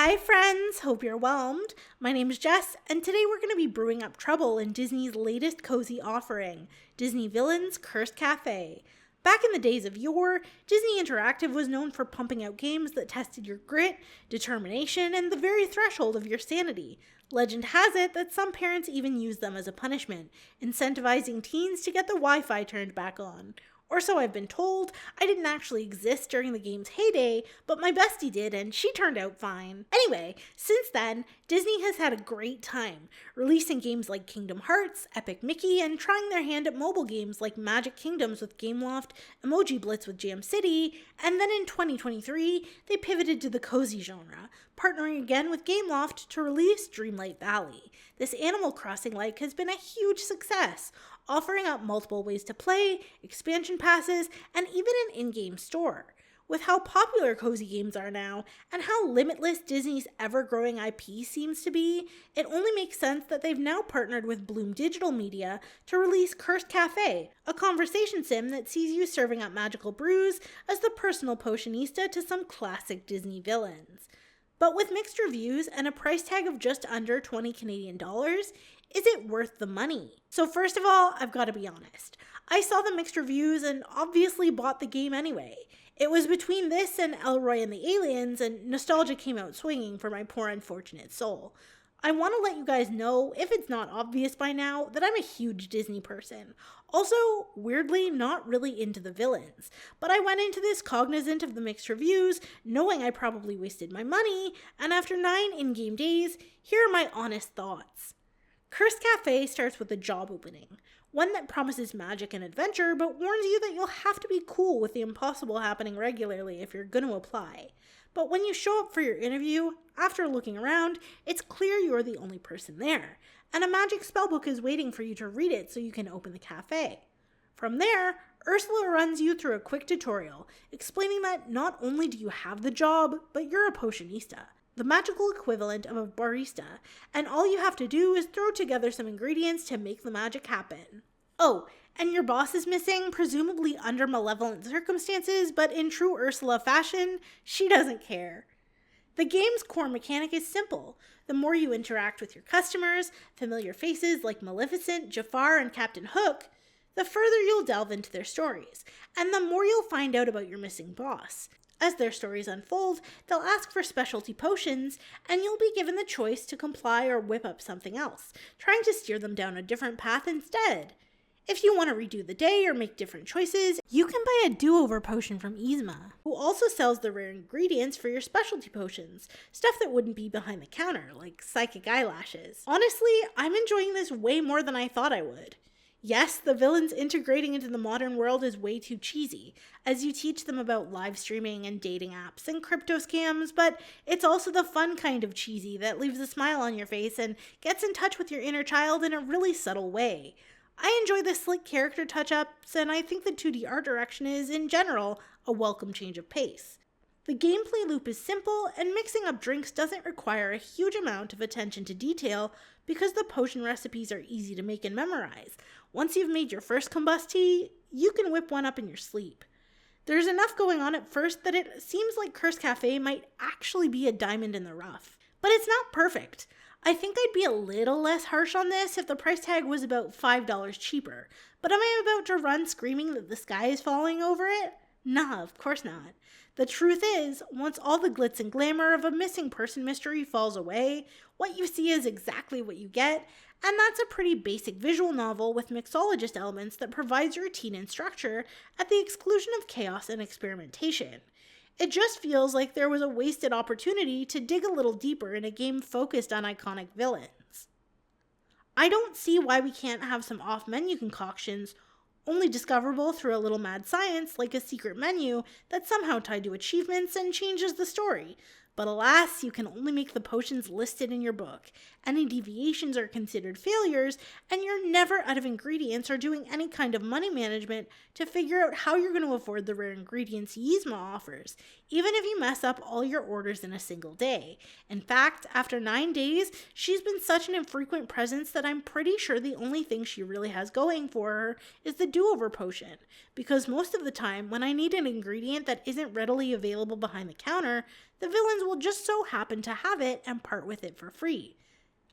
Hi friends, hope you're whelmed. My name is Jess, and today we're going to be brewing up trouble in Disney's latest cozy offering, Disney Villains Cursed Cafe. Back in the days of yore, Disney Interactive was known for pumping out games that tested your grit, determination, and the very threshold of your sanity. Legend has it that some parents even used them as a punishment, incentivizing teens to get the Wi-Fi turned back on. Or so I've been told. I didn't actually exist during the game's heyday, but my bestie did, and she turned out fine. Anyway, since then, Disney has had a great time, releasing games like Kingdom Hearts, Epic Mickey, and trying their hand at mobile games like Magic Kingdoms with Gameloft, Emoji Blitz with Jam City, and then in 2023, they pivoted to the cozy genre, partnering again with Gameloft to release Dreamlight Valley. This Animal Crossing-like has been a huge success, offering up multiple ways to play, expansion passes, and even an in-game store. With how popular cozy games are now, and how limitless Disney's ever-growing IP seems to be, it only makes sense that they've now partnered with Bloom Digital Media to release Cursed Cafe, a conversation sim that sees you serving up magical brews as the personal potionista to some classic Disney villains. But with mixed reviews and a price tag of just under 20 Canadian dollars, is it worth the money? So first of all, I've got to be honest. I saw the mixed reviews and obviously bought the game anyway. It was between this and Elroy and the Aliens, and nostalgia came out swinging for my poor unfortunate soul. I want to let you guys know, if it's not obvious by now, that I'm a huge Disney person. Also, weirdly, not really into the villains. But I went into this cognizant of the mixed reviews, knowing I probably wasted my money, and after 9 in-game days, here are my honest thoughts. Cursed Cafe starts with a job opening, one that promises magic and adventure, but warns you that you'll have to be cool with the impossible happening regularly if you're going to apply. But when you show up for your interview, after looking around, it's clear you're the only person there, and a magic spellbook is waiting for you to read it so you can open the cafe. From there, Ursula runs you through a quick tutorial, explaining that not only do you have the job, but you're a potionista, the magical equivalent of a barista, and all you have to do is throw together some ingredients to make the magic happen. Oh, and your boss is missing, presumably under malevolent circumstances, but in true Ursula fashion, she doesn't care. The game's core mechanic is simple. The more you interact with your customers, familiar faces like Maleficent, Jafar, and Captain Hook, the further you'll delve into their stories, and the more you'll find out about your missing boss. As their stories unfold, they'll ask for specialty potions, and you'll be given the choice to comply or whip up something else, trying to steer them down a different path instead. If you want to redo the day or make different choices, you can buy a do-over potion from Yzma, who also sells the rare ingredients for your specialty potions, stuff that wouldn't be behind the counter, like psychic eyelashes. Honestly, I'm enjoying this way more than I thought I would. Yes, the villains integrating into the modern world is way too cheesy, as you teach them about live streaming and dating apps and crypto scams, but it's also the fun kind of cheesy that leaves a smile on your face and gets in touch with your inner child in a really subtle way. I enjoy the slick character touch-ups, and I think the 2D art direction is, in general, a welcome change of pace. The gameplay loop is simple, and mixing up drinks doesn't require a huge amount of attention to detail because the potion recipes are easy to make and memorize. Once you've made your first combust tea, you can whip one up in your sleep. There's enough going on at first that it seems like Cursed Cafe might actually be a diamond in the rough. But it's not perfect. I think I'd be a little less harsh on this if the price tag was about $5 cheaper. But am I about to run screaming that the sky is falling over it? Nah, of course not. The truth is, once all the glitz and glamour of a missing person mystery falls away, what you see is exactly what you get, and that's a pretty basic visual novel with mixologist elements that provides routine and structure at the exclusion of chaos and experimentation. It just feels like there was a wasted opportunity to dig a little deeper in a game focused on iconic villains. I don't see why we can't have some off-menu concoctions only discoverable through a little mad science like a secret menu that's somehow tied to achievements and changes the story. But alas, you can only make the potions listed in your book. Any deviations are considered failures, and you're never out of ingredients or doing any kind of money management to figure out how you're going to afford the rare ingredients Yzma offers, even if you mess up all your orders in a single day. In fact, after 9 days, she's been such an infrequent presence that I'm pretty sure the only thing she really has going for her is the do-over potion, because most of the time, when I need an ingredient that isn't readily available behind the counter, the villains will just so happen to have it and part with it for free.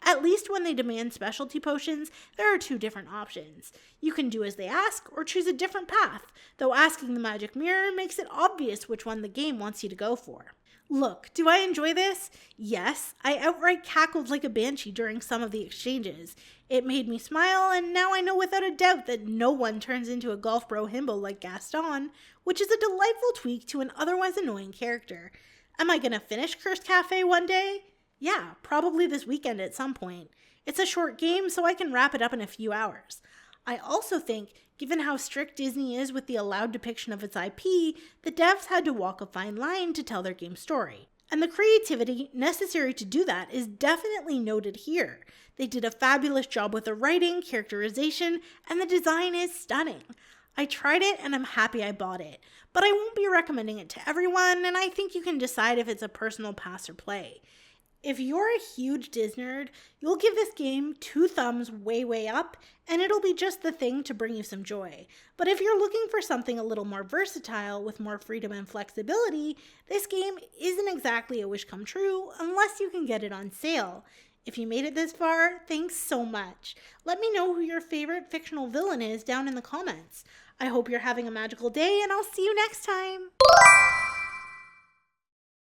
At least when they demand specialty potions, there are two different options. You can do as they ask or choose a different path, though asking the magic mirror makes it obvious which one the game wants you to go for. Look, do I enjoy this? Yes, I outright cackled like a banshee during some of the exchanges. It made me smile, and now I know without a doubt that no one turns into a golf bro himbo like Gaston, which is a delightful tweak to an otherwise annoying character. Am I gonna finish Cursed Cafe one day? Yeah, probably this weekend at some point. It's a short game, so I can wrap it up in a few hours. I also think, given how strict Disney is with the allowed depiction of its IP, the devs had to walk a fine line to tell their game's story. And the creativity necessary to do that is definitely noted here. They did a fabulous job with the writing, characterization, and the design is stunning. I tried it and I'm happy I bought it, but I won't be recommending it to everyone, and I think you can decide if it's a personal pass or play. If you're a huge Disney nerd, you'll give this game 2 thumbs way up, and it'll be just the thing to bring you some joy. But if you're looking for something a little more versatile with more freedom and flexibility, this game isn't exactly a wish come true unless you can get it on sale. If you made it this far, thanks so much. Let me know who your favorite fictional villain is down in the comments. I hope you're having a magical day, and I'll see you next time.